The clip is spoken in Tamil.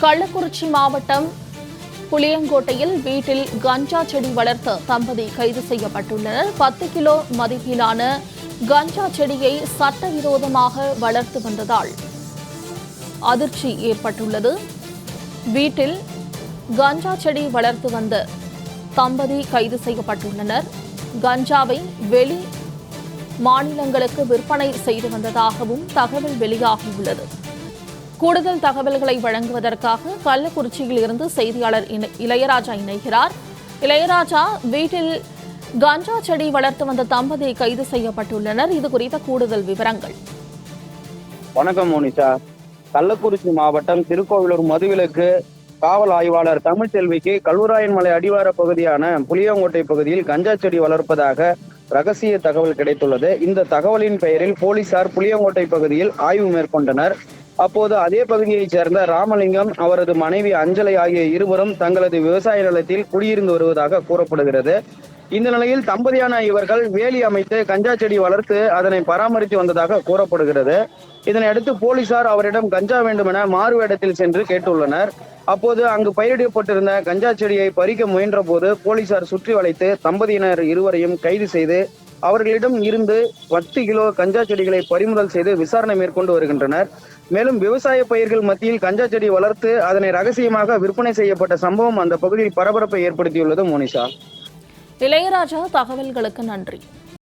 கள்ளக்குறிச்சி மாவட்டம் புளியங்கோட்டையில் வீட்டில் கஞ்சா செடி வளர்த்த தம்பதி கைது செய்யப்பட்டுள்ளனர். 10 கிலோ மதிப்பிலான கஞ்சா செடியை சட்டவிரோதமாக வளர்த்து வந்ததால் அதிர்ச்சி ஏற்பட்டுள்ளது. வீட்டில் கஞ்சா செடி வளர்த்து வந்த தம்பதி கைது செய்யப்பட்டுள்ளனர். கஞ்சாவை வெளி மாநிலங்களுக்கு விற்பனை செய்து வந்ததாகவும் தகவல் வெளியாகியுள்ளது. கூடுதல் தகவல்களை வழங்குவதற்காக கள்ளக்குறிச்சியில் இருந்து செய்தியாளர் இளையராஜா இணைகிறார். இளையராஜா, வீட்டில் கஞ்சா செடி வளர்த்து வந்த தம்பதி கைது செய்யப்பட்டுள்ளனர். இது குறித்த கூடுதல் விவரங்கள். வணக்கம் மோனிஷா. கள்ளக்குறிச்சி மாவட்டம் திருக்கோவிலூர் மதுவிலக்கு காவல் ஆய்வாளர் தமிழ்செல்விக்கு கல்வராயன்மலை அடிவார பகுதியான புளியங்கோட்டை பகுதியில் கஞ்சா செடி வளர்ப்பதாக ரகசிய தகவல் கிடைத்துள்ளது. இந்த தகவலின் பெயரில் போலீசார் புளியங்கோட்டை பகுதியில் ஆய்வு மேற்கொண்டனர். அப்போது அதே பகுதியைச் சேர்ந்த ராமலிங்கம், அவரது மனைவி அஞ்சலை ஆகிய இருவரும் தங்களது விவசாய நிலத்தில் குடியிருந்து வருவதாக கூறப்படுகிறது. இந்த நிலையில் தம்பதியான இவர்கள் வேலி அமைத்து கஞ்சா செடி வளர்த்து அதனை பராமரித்து வந்ததாக கூறப்படுகிறது. இதனையடுத்து போலீசார் அவரிடம் கஞ்சா வேண்டுமென மாறுவேடத்தில் சென்று கேட்டுள்ளனர். அப்போது அங்கு பயிரிடப்பட்டிருந்த கஞ்சா செடியை பறிக்க முயன்ற போது போலீசார் சுற்றி வளைத்து தம்பதியினர் இருவரையும் கைது செய்து அவர்களிடம் இருந்து 10 கிலோ கஞ்சா செடிகளை பறிமுதல் செய்து விசாரணை மேற்கொண்டு வருகின்றனர். மேலும் விவசாய பயிர்கள் மத்தியில் கஞ்சா செடி வளர்த்து அதனை ரகசியமாக விற்பனை செய்யப்பட்ட சம்பவம் அந்த பகுதியில் பரபரப்பை ஏற்படுத்தியுள்ளது. மோனிஷா. இளையராஜா, தகவல்களுக்கு நன்றி.